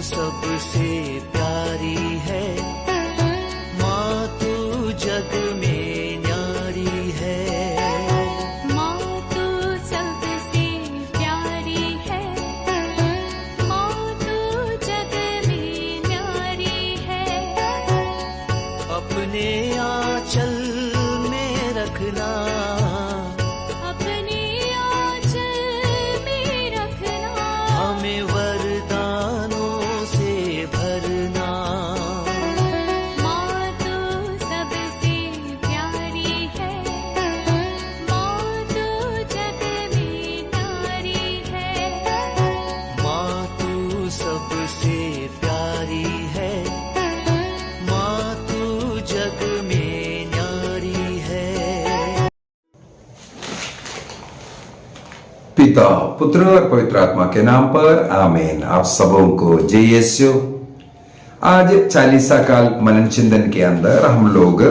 सबसे प्यारी है, माँ तू जग में न्यारी है। माँ तू सबसे प्यारी है, माँ तू जग में न्यारी है। अपने आंचल में रखना, अपने आंचल में रखना, हमें वरदानों से भरना। माँ तू सबसे प्यारी है, माँ तू जग में न्यारी है। माँ तू सबसे प्यारी है, माँ तू जग में न्यारी है। पिता, पुत्र और पवित्र आत्मा के नाम पर आमीन। आप सबों को जय यीशु। आज चालीसा काल मनन चिंतन के अंदर हम लोग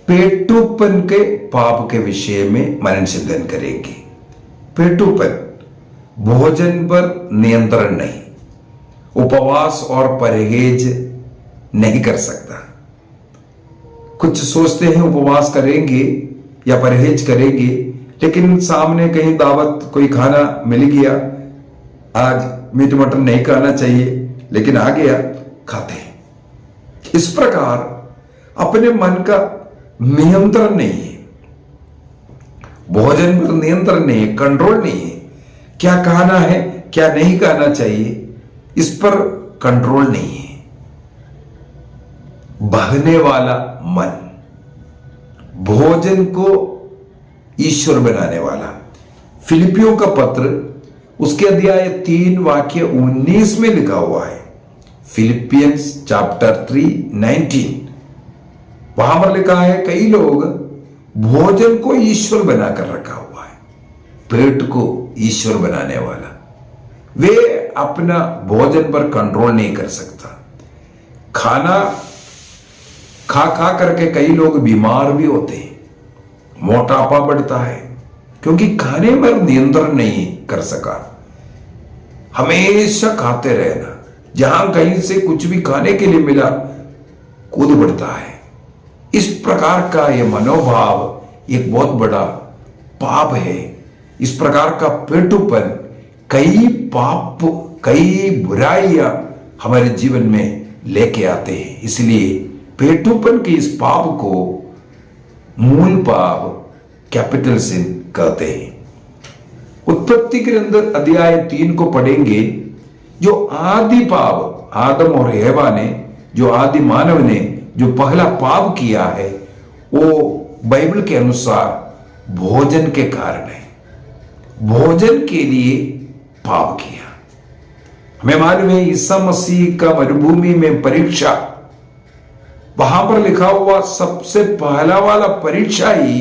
पेटूपन के पाप के विषय में मनन चिंतन करेंगे। पेटूपन भोजन पर नियंत्रण नहीं, उपवास और परहेज नहीं कर सकता। कुछ सोचते हैं उपवास करेंगे या परहेज करेंगे, लेकिन सामने कहीं दावत कोई खाना मिल गया, आज मीट मटन नहीं खाना चाहिए, लेकिन आ गया, खाते हैं। इस प्रकार अपने मन का नियंत्रण नहीं है, भोजन पर नियंत्रण नहीं है, कंट्रोल नहीं है। क्या खाना है क्या नहीं खाना चाहिए, इस पर कंट्रोल नहीं है। बहने वाला मन भोजन को ईश्वर बनाने वाला। फिलिपियों का पत्र उसके अध्याय 3 वाक्य 19 में लिखा हुआ है। फिलिपियंस चैप्टर 3:19 वहां पर लिखा है, कई लोग भोजन को ईश्वर बनाकर रखा हुआ है, पेट को ईश्वर बनाने वाला। वे अपना भोजन पर कंट्रोल नहीं कर सकता। खाना खा खा करके कई लोग बीमार भी होते हैं, मोटापा बढ़ता है, क्योंकि खाने पर नियंत्रण नहीं कर सका। हमेशा खाते रहना, जहां कहीं से कुछ भी खाने के लिए मिला कूद बढ़ता है। इस प्रकार का यह मनोभाव एक बहुत बड़ा पाप है। इस प्रकार का पेटूपन कई पाप, कई बुराइयां हमारे जीवन में लेके आते हैं। इसलिए पेटूपन के इस पाप को मूल पाप, कैपिटल सिन कहते हैं। उत्पत्ति के अंदर अध्याय 3 को पढ़ेंगे। जो आदि पाप, आदम और हेवा ने, जो आदि मानव ने जो पहला पाप किया है, वो बाइबल के अनुसार भोजन के कारण है। भोजन के लिए पाप किया। हमें मालूम है ईसा मसीह का मरुभूमि में परीक्षा, वहां पर लिखा हुआ सबसे पहला वाला परीक्षा ही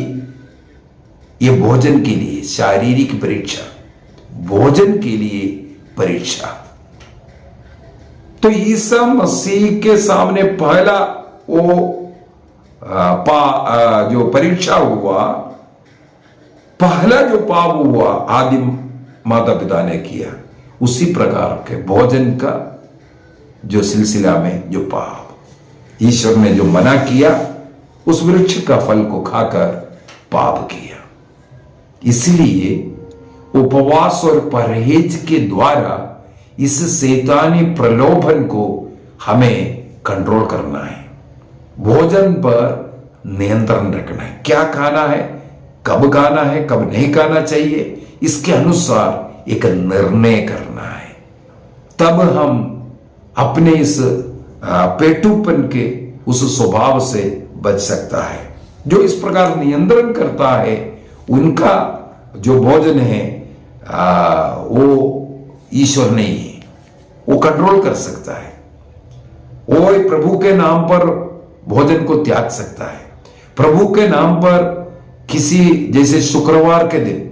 ये भोजन के लिए, शारीरिक परीक्षा, भोजन के लिए परीक्षा। तो ईसा मसीह के सामने पहला वो जो परीक्षा हुआ, पहला जो पाप हुआ आदि माता पिता ने किया, उसी प्रकार के भोजन का जो सिलसिला में जो पाप ईश्वर ने जो मना किया, उस वृक्ष का फल को खाकर पाप किया। इसलिए उपवास और परहेज के द्वारा इस शैतानी प्रलोभन को हमें कंट्रोल करना है। भोजन पर नियंत्रण रखना है। क्या खाना है, कब खाना है, कब नहीं खाना चाहिए, इसके अनुसार एक निर्णय करना है। तब हम अपने इस पेटूपन के उस स्वभाव से बच सकता है। जो इस प्रकार नियंत्रण करता है, उनका जो भोजन है वो ईश्वर नहीं है, वो कंट्रोल कर सकता है। वो प्रभु के नाम पर भोजन को त्याग सकता है। प्रभु के नाम पर किसी, जैसे शुक्रवार के दिन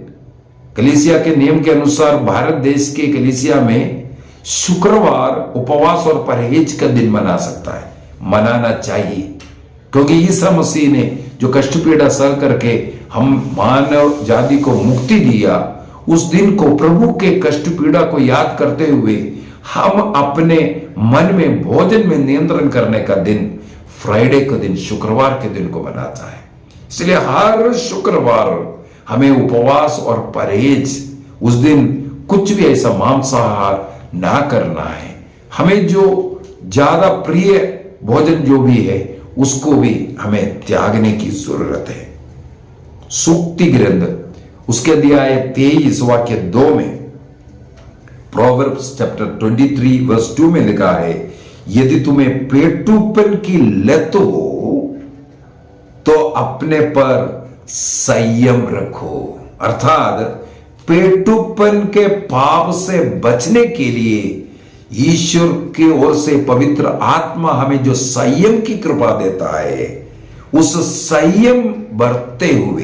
कलीसिया के नियम के अनुसार भारत देश के कलीसिया में शुक्रवार उपवास और परहेज का दिन मना सकता है, मनाना चाहिए। क्योंकि ईसा मसीह ने जो कष्ट पीड़ा सह करके हम मानव जाति को मुक्ति दिया, उस दिन को, प्रभु के कष्ट पीड़ा को याद करते हुए हम अपने मन में भोजन में नियंत्रण करने का दिन फ्राइडे के दिन, शुक्रवार के दिन को मनाता है। इसलिए हर शुक्रवार हमें उपवास और परहेज, उस दिन कुछ भी ऐसा मांसाहार ना करना है। हमें जो ज्यादा प्रिय भोजन जो भी है उसको भी हमें त्यागने की जरूरत है। सूक्ति ग्रंथ उसके अध्याय 23 वाक्य 2 में, प्रोवर्ब्स चैप्टर 23 वर्स 2 में लिखा है, यदि तुम्हें पेटूपन की लत हो तो अपने पर संयम रखो। अर्थात पेटूपन के पाप से बचने के लिए ईश्वर की ओर से पवित्र आत्मा हमें जो संयम की कृपा देता है, उस संयम बरतते हुए,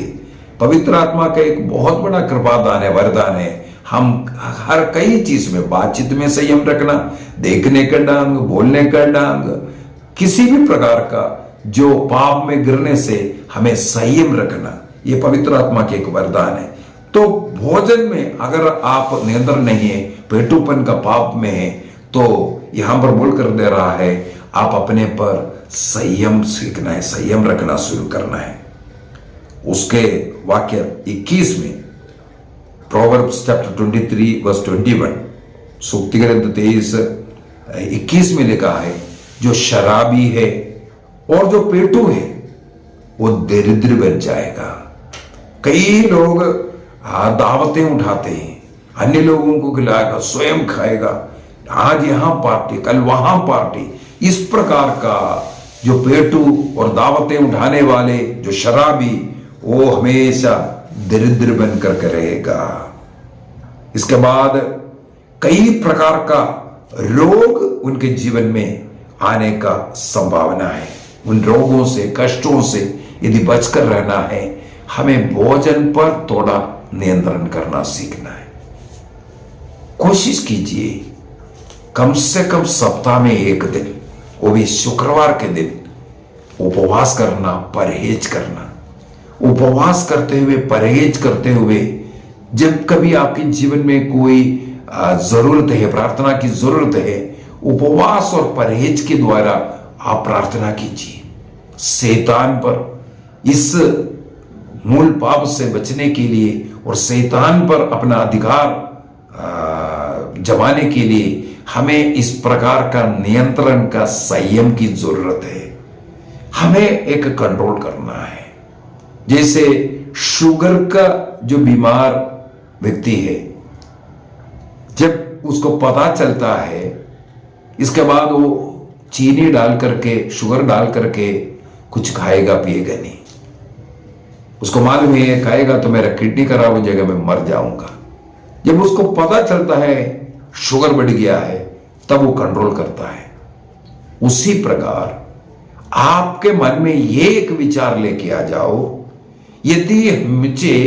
पवित्र आत्मा का एक बहुत बड़ा कृपादान है, वरदान है, हम हर कई चीज में, बातचीत में संयम रखना, देखने का ढंग, बोलने का ढंग, किसी भी प्रकार का जो पाप में गिरने से हमें संयम रखना, ये पवित्र आत्मा की एक वरदान है। तो भोजन में अगर आप नियंत्रण नहीं है, पेटूपन का पाप में है, तो यहां पर बोल कर दे रहा है आप अपने पर संयम सीखना है, संयम रखना शुरू करना है। उसके वाक्य 21 में, प्रोवर्ब्स चैप्टर 23 वर्स 21, सूक्ति ग्रंथ 23:21 में लिखा है, जो शराबी है और जो पेटू है वो दरिद्र बन जाएगा। कई लोग दावतें उठाते हैं, अन्य लोगों को खिलाएगा, स्वयं खाएगा, आज यहां पार्टी, कल वहां पार्टी। इस प्रकार का जो पेटू और दावतें उठाने वाले, जो शराबी, वो हमेशा दरिद्र बनकर के रहेगा। इसके बाद कई प्रकार का रोग उनके जीवन में आने का संभावना है। उन रोगों से, कष्टों से यदि बचकर रहना है, हमें भोजन पर थोड़ा नियंत्रण करना सीखना है। कोशिश कीजिए कम से कम सप्ताह में एक दिन, वो भी शुक्रवार के दिन, उपवास करना, परहेज करना। उपवास करते हुए, परहेज करते हुए, जब कभी आपके जीवन में कोई जरूरत है, प्रार्थना की जरूरत है, उपवास और परहेज के द्वारा आप प्रार्थना कीजिए। शैतान पर, इस मूल पाप से बचने के लिए और शैतान पर अपना अधिकार जमाने के लिए हमें इस प्रकार का नियंत्रण का, संयम की जरूरत है। हमें एक कंट्रोल करना है। जैसे शुगर का जो बीमार व्यक्ति है, जब उसको पता चलता है, इसके बाद वो चीनी डाल करके, शुगर डाल करके कुछ खाएगा पिएगा नहीं। उसको मालूम है खाएगा तो मेरा किडनी खराब हो जाएगा, मैं मर जाऊंगा। जब उसको पता चलता है शुगर बढ़ गया है, तब वो कंट्रोल करता है। उसी प्रकार आपके मन में ये एक विचार लेके आ जाओ, यदि मुझे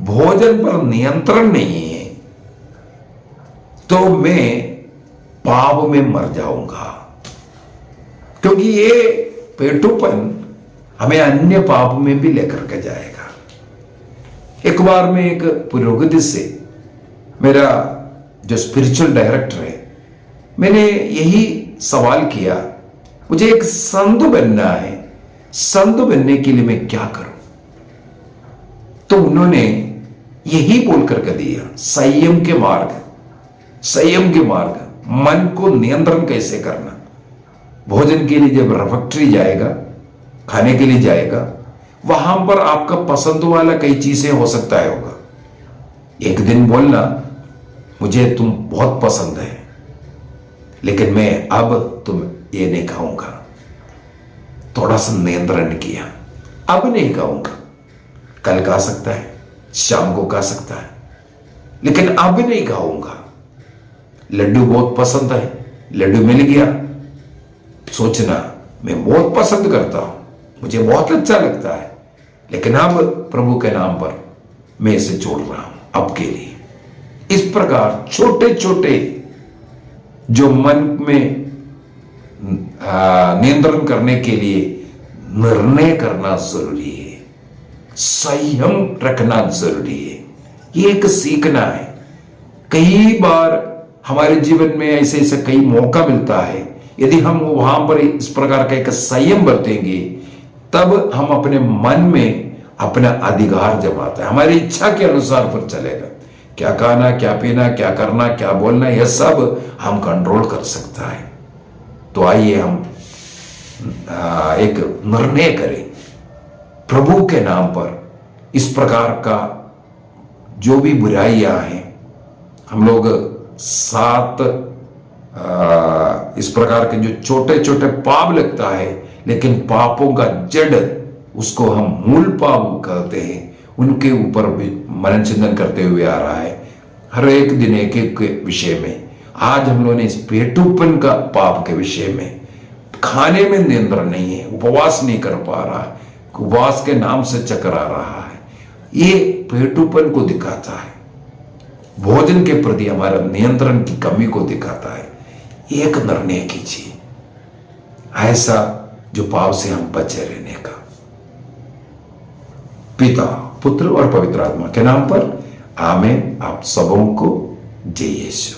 भोजन पर नियंत्रण नहीं है तो मैं पाप में मर जाऊंगा, क्योंकि ये पेटूपन हमें अन्य पाप में भी लेकर के जाएगा। एक बार मैं एक पुरोहित से, मेरा जो स्पिरिचुअल डायरेक्टर है, मैंने यही सवाल किया, मुझे एक संत बनना है, संत बनने के लिए मैं क्या करूं? तो उन्होंने यही बोल करके दिया, संयम के मार्ग, संयम के मार्ग, मन को नियंत्रण कैसे करना। भोजन के लिए जब रेफेक्टरी जाएगा, खाने के लिए जाएगा, वहां पर आपका पसंद वाला कई चीजें हो सकता है होगा। एक दिन बोलना मुझे तुम बहुत पसंद है, लेकिन मैं अब तुम ये नहीं खाऊंगा। थोड़ा सा नियंत्रण किया, अब नहीं खाऊंगा, कल खा सकता है, शाम को खा सकता है, लेकिन अब नहीं खाऊंगा। लड्डू बहुत पसंद है, लड्डू मिल गया, सोचना मैं बहुत पसंद करता हूं, मुझे बहुत अच्छा लगता है, लेकिन अब प्रभु के नाम पर मैं इसे छोड़ रहा हूं अब के लिए। इस प्रकार छोटे छोटे जो मन में नियंत्रण करने के लिए निर्णय करना जरूरी है, संयम रखना जरूरी है। ये एक सीखना है। कई बार हमारे जीवन में ऐसे ऐसे कई मौका मिलता है, यदि हम वहां पर इस प्रकार का एक संयम बरतेंगे, तब हम अपने मन में अपना अधिकार जमाता है, हमारी इच्छा के अनुसार फिर चलेगा। क्या खाना, क्या पीना, क्या करना, क्या बोलना, यह सब हम कंट्रोल कर सकता है। तो आइए हम एक निर्णय करें प्रभु के नाम पर, इस प्रकार का जो भी बुराइयां हैं, हम लोग सात इस प्रकार के जो छोटे छोटे पाप लगता है, लेकिन पापों का जड़, उसको हम मूल पाप कहते हैं, उनके ऊपर भी मनन चिंतन करते हुए आ रहा है। हर एक दिन एक एक विषय में, आज हम लोगों ने इस पेटूपन का पाप के विषय में, खाने में नियंत्रण नहीं है, उपवास नहीं कर पा रहा है, उपवास के नाम से चक्कर आ रहा है, ये पेटूपन को दिखाता है, भोजन के प्रति हमारा नियंत्रण की कमी को दिखाता है। एक निर्णय कीजिए ऐसा जो पाप से हम बचे रहने का। पिता, पुत्र और पवित्र आत्मा के नाम पर आमीन। आप सबों को जय यीशु।